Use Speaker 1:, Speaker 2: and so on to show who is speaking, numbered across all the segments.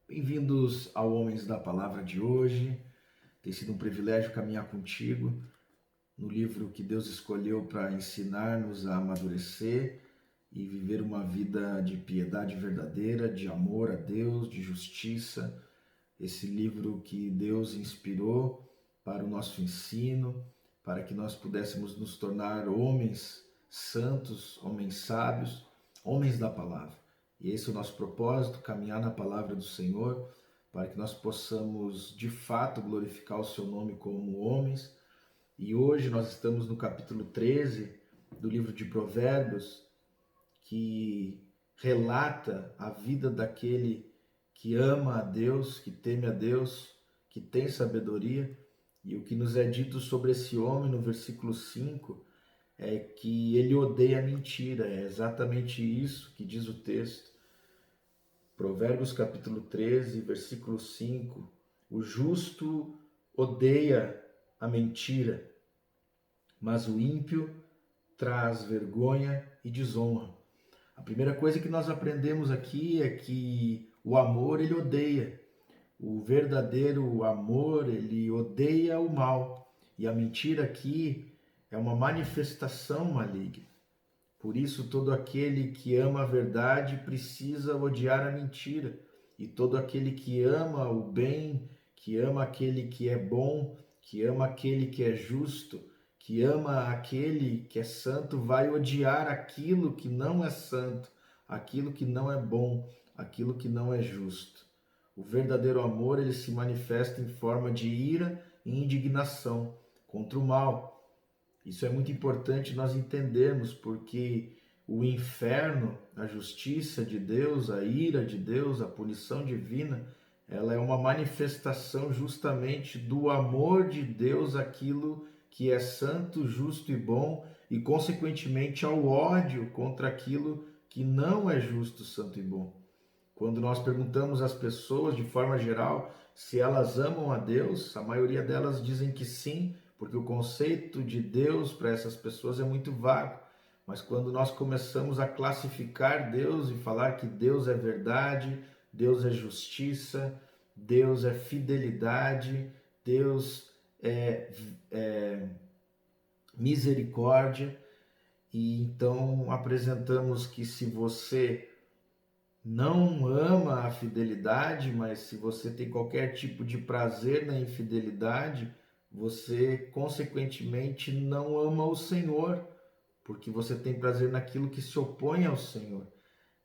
Speaker 1: Bem-vindos ao Homens da Palavra de hoje. Tem sido um privilégio caminhar contigo no livro que Deus escolheu para ensinar-nos a amadurecer e viver uma vida de piedade verdadeira, de amor a Deus, de justiça. Esse livro que Deus inspirou para o nosso ensino, para que nós pudéssemos nos tornar homens santos, homens sábios, homens da palavra. E esse é o nosso propósito, caminhar na palavra do Senhor, para que nós possamos de fato glorificar o seu nome como homens. E hoje nós estamos no capítulo 13 do livro de Provérbios, que relata a vida daquele que ama a Deus, que teme a Deus, que tem sabedoria. E o que nos é dito sobre esse homem no versículo 5 é que ele odeia a mentira. É exatamente isso que diz o texto. Provérbios capítulo 13, versículo 5. O justo odeia a mentira, mas o ímpio traz vergonha e desonra. A primeira coisa que nós aprendemos aqui é que o amor ele odeia. O verdadeiro amor ele odeia o mal. E a mentira aqui é uma manifestação maligna. Por isso, todo aquele que ama a verdade precisa odiar a mentira. E todo aquele que ama o bem, que ama aquele que é bom, que ama aquele que é justo, que ama aquele que é santo, vai odiar aquilo que não é santo, aquilo que não é bom, aquilo que não é justo. O verdadeiro amor, ele se manifesta em forma de ira e indignação contra o mal. Isso é muito importante nós entendermos, porque o inferno, a justiça de Deus, a ira de Deus, a punição divina, ela é uma manifestação justamente do amor de Deus àquilo que é santo, justo e bom, e consequentemente ao ódio contra aquilo que não é justo, santo e bom. Quando nós perguntamos às pessoas, de forma geral, se elas amam a Deus, a maioria delas dizem que sim, porque o conceito de Deus para essas pessoas é muito vago. Mas quando nós começamos a classificar Deus e falar que Deus é verdade, Deus é justiça, Deus é fidelidade, Deus é misericórdia, e então apresentamos que se você não ama a fidelidade, mas se você tem qualquer tipo de prazer na infidelidade, você consequentemente não ama o Senhor, porque você tem prazer naquilo que se opõe ao Senhor.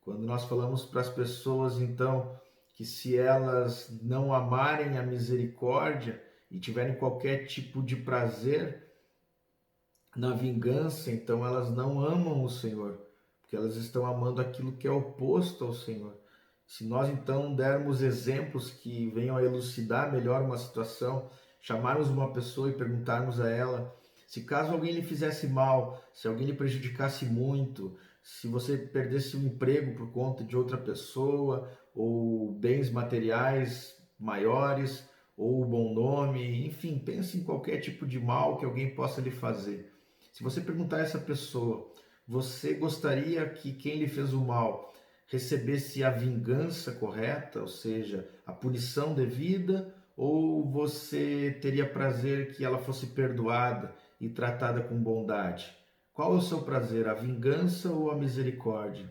Speaker 1: Quando nós falamos para as pessoas, então, que se elas não amarem a misericórdia e tiverem qualquer tipo de prazer na vingança, então elas não amam o Senhor, porque elas estão amando aquilo que é oposto ao Senhor. Se nós então dermos exemplos que venham a elucidar melhor uma situação, chamarmos uma pessoa e perguntarmos a ela se caso alguém lhe fizesse mal, se alguém lhe prejudicasse muito, se você perdesse um emprego por conta de outra pessoa, ou bens materiais maiores, ou bom nome, enfim, pense em qualquer tipo de mal que alguém possa lhe fazer. Se você perguntar a essa pessoa, você gostaria que quem lhe fez o mal recebesse a vingança correta, ou seja, a punição devida, ou você teria prazer que ela fosse perdoada e tratada com bondade? Qual é o seu prazer, a vingança ou a misericórdia?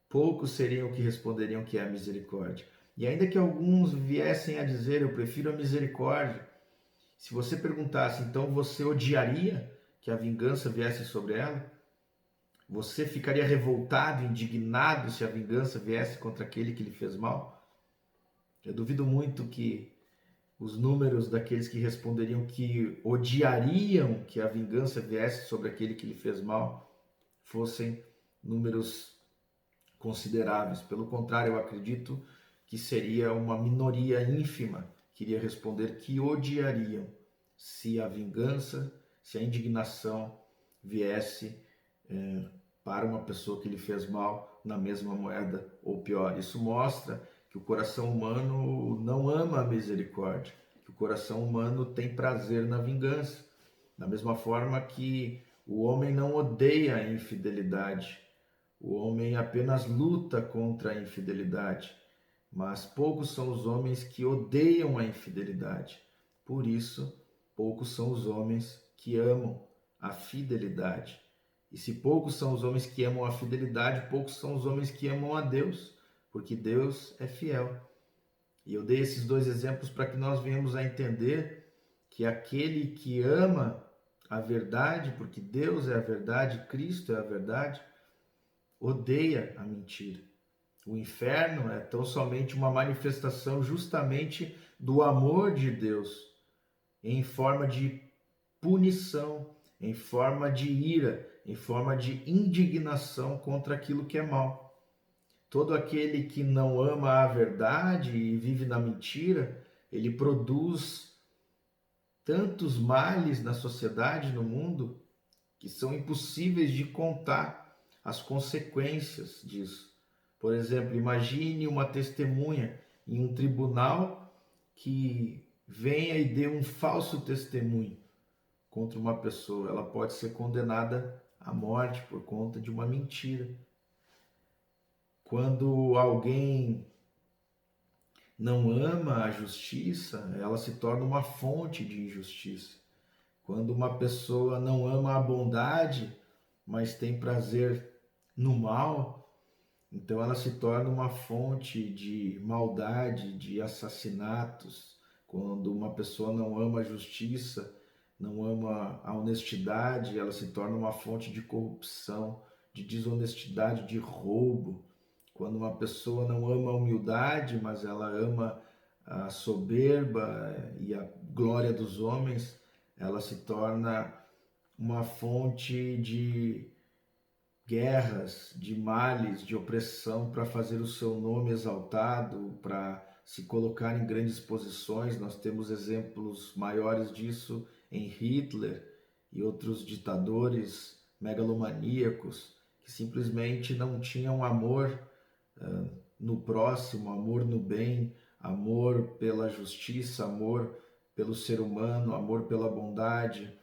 Speaker 1: Poucos seriam que responderiam que é a misericórdia. E ainda que alguns viessem a dizer, eu prefiro a misericórdia, se você perguntasse, então você odiaria que a vingança viesse sobre ela? Você ficaria revoltado, indignado se a vingança viesse contra aquele que lhe fez mal? Eu duvido muito que os números daqueles que responderiam que odiariam que a vingança viesse sobre aquele que lhe fez mal fossem números consideráveis. Pelo contrário, eu acredito que seria uma minoria ínfima que iria responder que odiariam se a vingança, se a indignação viesse para uma pessoa que lhe fez mal na mesma moeda ou pior. Isso mostra que o coração humano não ama a misericórdia, que o coração humano tem prazer na vingança. Da mesma forma que o homem não odeia a infidelidade, o homem apenas luta contra a infidelidade. mas poucos são os homens que odeiam a infidelidade. Por isso, poucos são os homens que amam a fidelidade. E se poucos são os homens que amam a fidelidade, poucos são os homens que amam a Deus, porque Deus é fiel. E eu dei esses dois exemplos para que nós venhamos a entender que aquele que ama a verdade, porque Deus é a verdade, Cristo é a verdade, odeia a mentira. O inferno é tão somente uma manifestação justamente do amor de Deus em forma de punição, em forma de ira, em forma de indignação contra aquilo que é mal. Todo aquele que não ama a verdade e vive na mentira, ele produz tantos males na sociedade, no mundo, que são impossíveis de contar as consequências disso. Por exemplo, imagine uma testemunha em um tribunal que venha e dê um falso testemunho contra uma pessoa. Ela pode ser condenada à morte por conta de uma mentira. Quando alguém não ama a justiça, ela se torna uma fonte de injustiça. Quando uma pessoa não ama a bondade, mas tem prazer no mal, então ela se torna uma fonte de maldade, de assassinatos. Quando uma pessoa não ama a justiça, não ama a honestidade, ela se torna uma fonte de corrupção, de desonestidade, de roubo. Quando uma pessoa não ama a humildade, mas ela ama a soberba e a glória dos homens, ela se torna uma fonte de guerras, de males, de opressão para fazer o seu nome exaltado, para se colocar em grandes posições. Nós temos exemplos maiores disso em Hitler e outros ditadores megalomaníacos que simplesmente não tinham amor no próximo, amor no bem, amor pela justiça, amor pelo ser humano, amor pela bondade.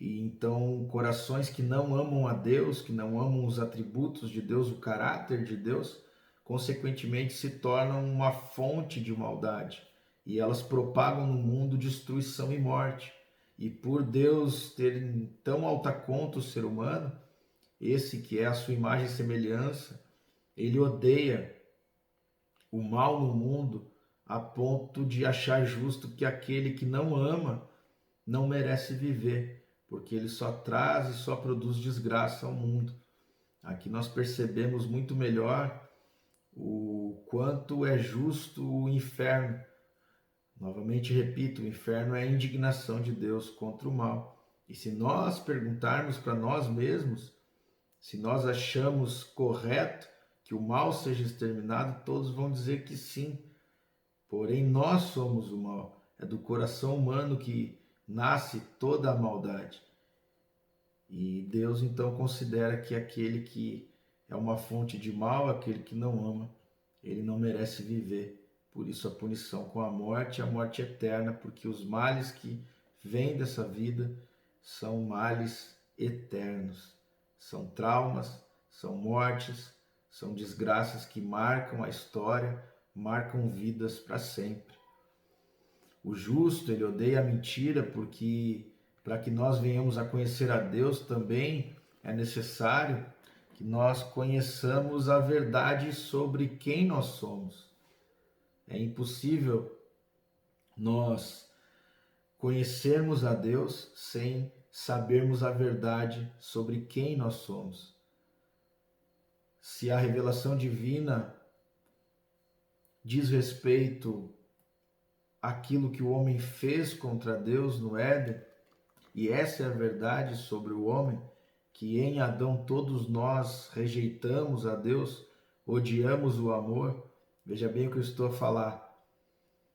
Speaker 1: E então, corações que não amam a Deus, que não amam os atributos de Deus, o caráter de Deus, consequentemente se tornam uma fonte de maldade. E elas propagam no mundo destruição e morte. E por Deus ter em tão alta conta o ser humano, esse que é a sua imagem e semelhança, ele odeia o mal no mundo a ponto de achar justo que aquele que não ama não merece viver, porque ele só traz e só produz desgraça ao mundo. Aqui nós percebemos muito melhor o quanto é justo o inferno. Novamente repito, o inferno é a indignação de Deus contra o mal. E se nós perguntarmos para nós mesmos, se nós achamos correto que o mal seja exterminado, todos vão dizer que sim. Porém, nós somos o mal. É do coração humano que nasce toda a maldade. E Deus então considera que aquele que é uma fonte de mal, aquele que não ama, ele não merece viver. Por isso a punição com a morte eterna, porque os males que vêm dessa vida são males eternos. São traumas, são mortes, são desgraças que marcam a história, marcam vidas para sempre. O justo, ele odeia a mentira porque para que nós venhamos a conhecer a Deus também é necessário que nós conheçamos a verdade sobre quem nós somos. É impossível nós conhecermos a Deus sem sabermos a verdade sobre quem nós somos. Se a revelação divina diz respeito àquilo que o homem fez contra Deus no Éden, e essa é a verdade sobre o homem, que em Adão todos nós rejeitamos a Deus, odiamos o amor. Veja bem o que eu estou a falar,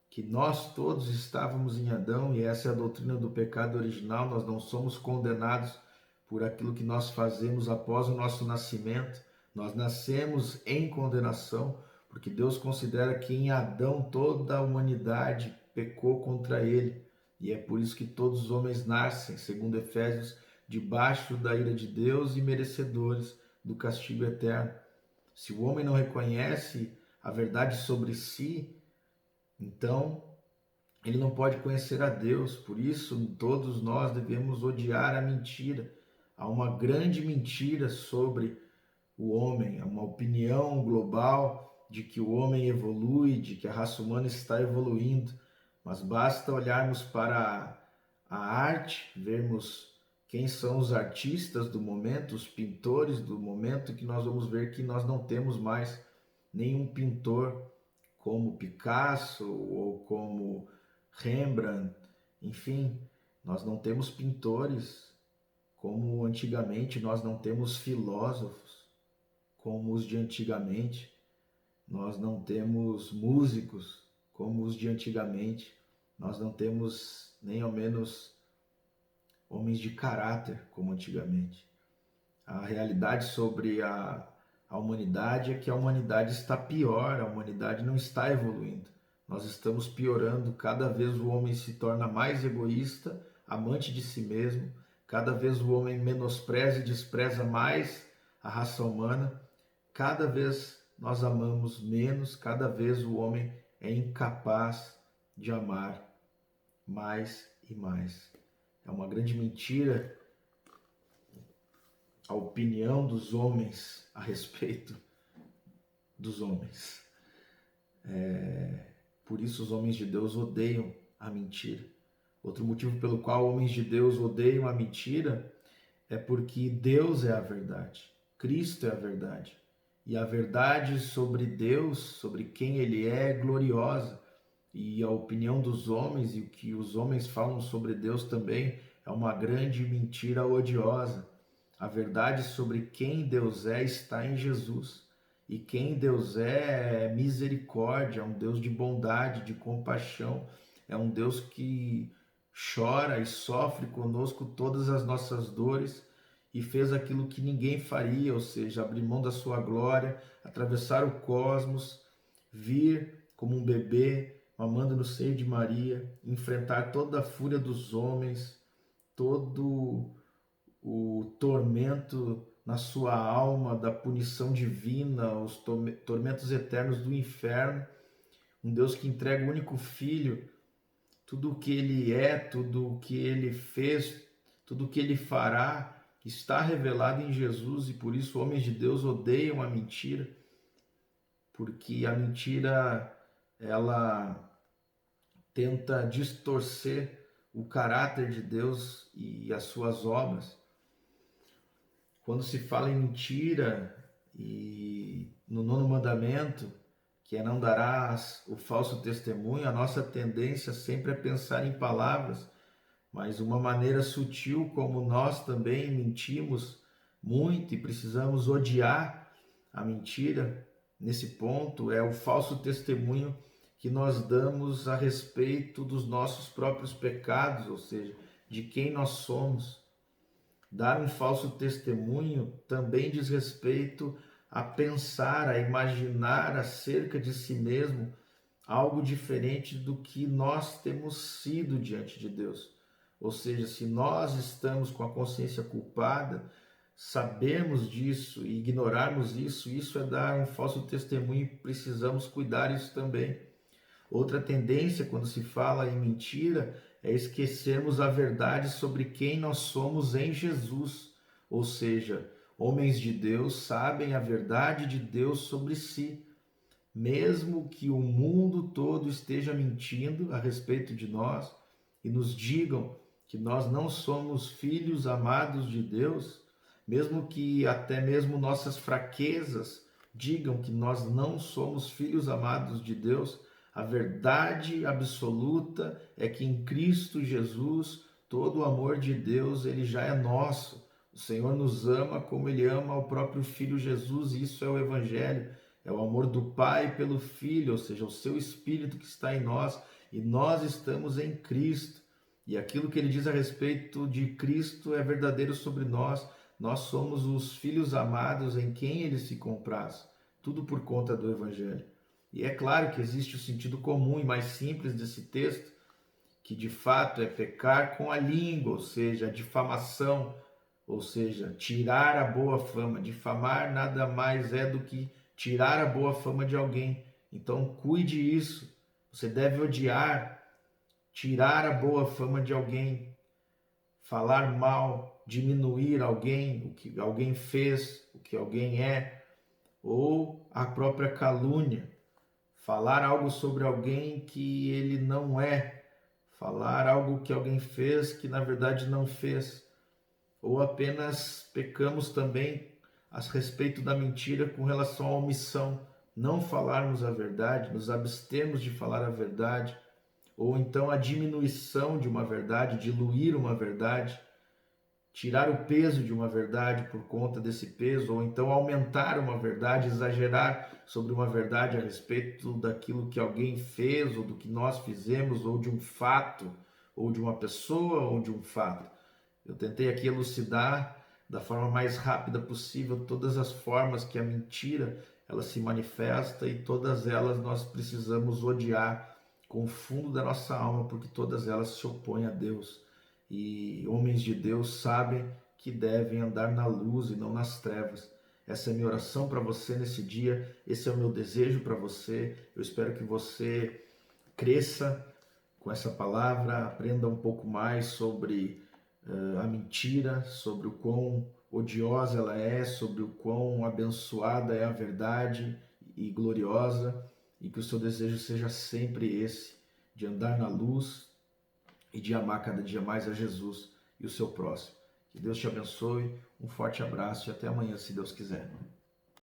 Speaker 1: que nós todos estávamos em Adão, e essa é a doutrina do pecado original. Nós não somos condenados por aquilo que nós fazemos após o nosso nascimento. Nós nascemos em condenação, porque Deus considera que em Adão toda a humanidade pecou contra ele. E é por isso que todos os homens nascem, segundo Efésios, debaixo da ira de Deus e merecedores do castigo eterno. Se o homem não reconhece a verdade sobre si, então ele não pode conhecer a Deus. Por isso, todos nós devemos odiar a mentira. Há uma grande mentira sobre o homem, há uma opinião global de que o homem evolui, de que a raça humana está evoluindo, mas basta olharmos para a arte, vermos quem são os artistas do momento, os pintores do momento, que nós vamos ver que nós não temos mais nenhum pintor como Picasso ou como Rembrandt, enfim, nós não temos pintores como antigamente, nós não temos filósofos como os de antigamente, nós não temos músicos como os de antigamente, nós não temos nem ao menos homens de caráter como antigamente. A realidade sobre a humanidade é que a humanidade está pior, a humanidade não está evoluindo. Nós estamos piorando, cada vez o homem se torna mais egoísta, amante de si mesmo, cada vez o homem menospreza e despreza mais a raça humana, cada vez nós amamos menos, cada vez o homem é incapaz de amar mais e mais. É uma grande mentira a opinião dos homens a respeito dos homens. Por isso os homens de Deus odeiam a mentira. Outro motivo pelo qual homens de Deus odeiam a mentira é porque Deus é a verdade, Cristo é a verdade. E a verdade sobre Deus, sobre quem Ele é gloriosa. E a opinião dos homens e o que os homens falam sobre Deus também é uma grande mentira odiosa. A verdade sobre quem Deus é está em Jesus. E quem Deus é misericórdia, é um Deus de bondade, de compaixão. É um Deus que chora e sofre conosco todas as nossas dores e fez aquilo que ninguém faria, ou seja, abrir mão da sua glória, atravessar o cosmos, vir como um bebê, mamando no seio de Maria, enfrentar toda a fúria dos homens, todo o tormento na sua alma da punição divina, os tormentos eternos do inferno. Um Deus que entrega o único Filho, tudo o que Ele é, tudo o que Ele fez, tudo o que Ele fará, está revelado em Jesus, e por isso homens de Deus odeiam a mentira, porque a mentira, ela tenta distorcer o caráter de Deus e as suas obras. Quando se fala em mentira, e no 9º mandamento, que é não darás o falso testemunho, a nossa tendência sempre é pensar em palavras, mas uma maneira sutil como nós também mentimos muito e precisamos odiar a mentira, nesse ponto, é o falso testemunho que nós damos a respeito dos nossos próprios pecados, ou seja, de quem nós somos. Dar um falso testemunho também diz respeito a pensar, a imaginar acerca de si mesmo algo diferente do que nós temos sido diante de Deus. Ou seja, se nós estamos com a consciência culpada, sabermos disso e ignorarmos isso, isso é dar um falso testemunho e precisamos cuidar isso também. Outra tendência quando se fala em mentira é esquecermos a verdade sobre quem nós somos em Jesus. Ou seja, homens de Deus sabem a verdade de Deus sobre si. Mesmo que o mundo todo esteja mentindo a respeito de nós e nos digam que nós não somos filhos amados de Deus, mesmo que até mesmo nossas fraquezas digam que nós não somos filhos amados de Deus, a verdade absoluta é que em Cristo Jesus todo o amor de Deus ele já é nosso. O Senhor nos ama como Ele ama o próprio Filho Jesus, e isso é o Evangelho. É o amor do Pai pelo Filho, ou seja, o seu Espírito que está em nós, e nós estamos em Cristo. E aquilo que ele diz a respeito de Cristo é verdadeiro sobre nós. Nós somos os filhos amados em quem Ele se compraz. Tudo por conta do Evangelho. E é claro que existe o sentido comum e mais simples desse texto, que de fato é pecar com a língua, ou seja, a difamação, ou seja, tirar a boa fama. Difamar nada mais é do que tirar a boa fama de alguém. Então cuide isso. Você deve odiar, tirar a boa fama de alguém, falar mal, diminuir alguém, o que alguém fez, o que alguém é, ou a própria calúnia, falar algo sobre alguém que ele não é, falar algo que alguém fez que na verdade não fez, ou apenas pecamos também a respeito da mentira com relação à omissão, não falarmos a verdade, nos abstermos de falar a verdade, ou então a diminuição de uma verdade, diluir uma verdade, tirar o peso de uma verdade por conta desse peso, ou então aumentar uma verdade, exagerar sobre uma verdade a respeito daquilo que alguém fez, ou do que nós fizemos, ou de um fato, ou de uma pessoa, ou de um fato. Eu tentei aqui elucidar da forma mais rápida possível todas as formas que a mentira ela se manifesta, e todas elas nós precisamos odiar com o fundo da nossa alma, porque todas elas se opõem a Deus. E homens de Deus sabem que devem andar na luz e não nas trevas. Essa é a minha oração para você nesse dia, esse é o meu desejo para você. Eu espero que você cresça com essa palavra, aprenda um pouco mais sobre a mentira, sobre o quão odiosa ela é, sobre o quão abençoada é a verdade e gloriosa, e que o seu desejo seja sempre esse, de andar na luz e de amar cada dia mais a Jesus e o seu próximo. Que Deus te abençoe, um forte abraço e até amanhã, se Deus quiser.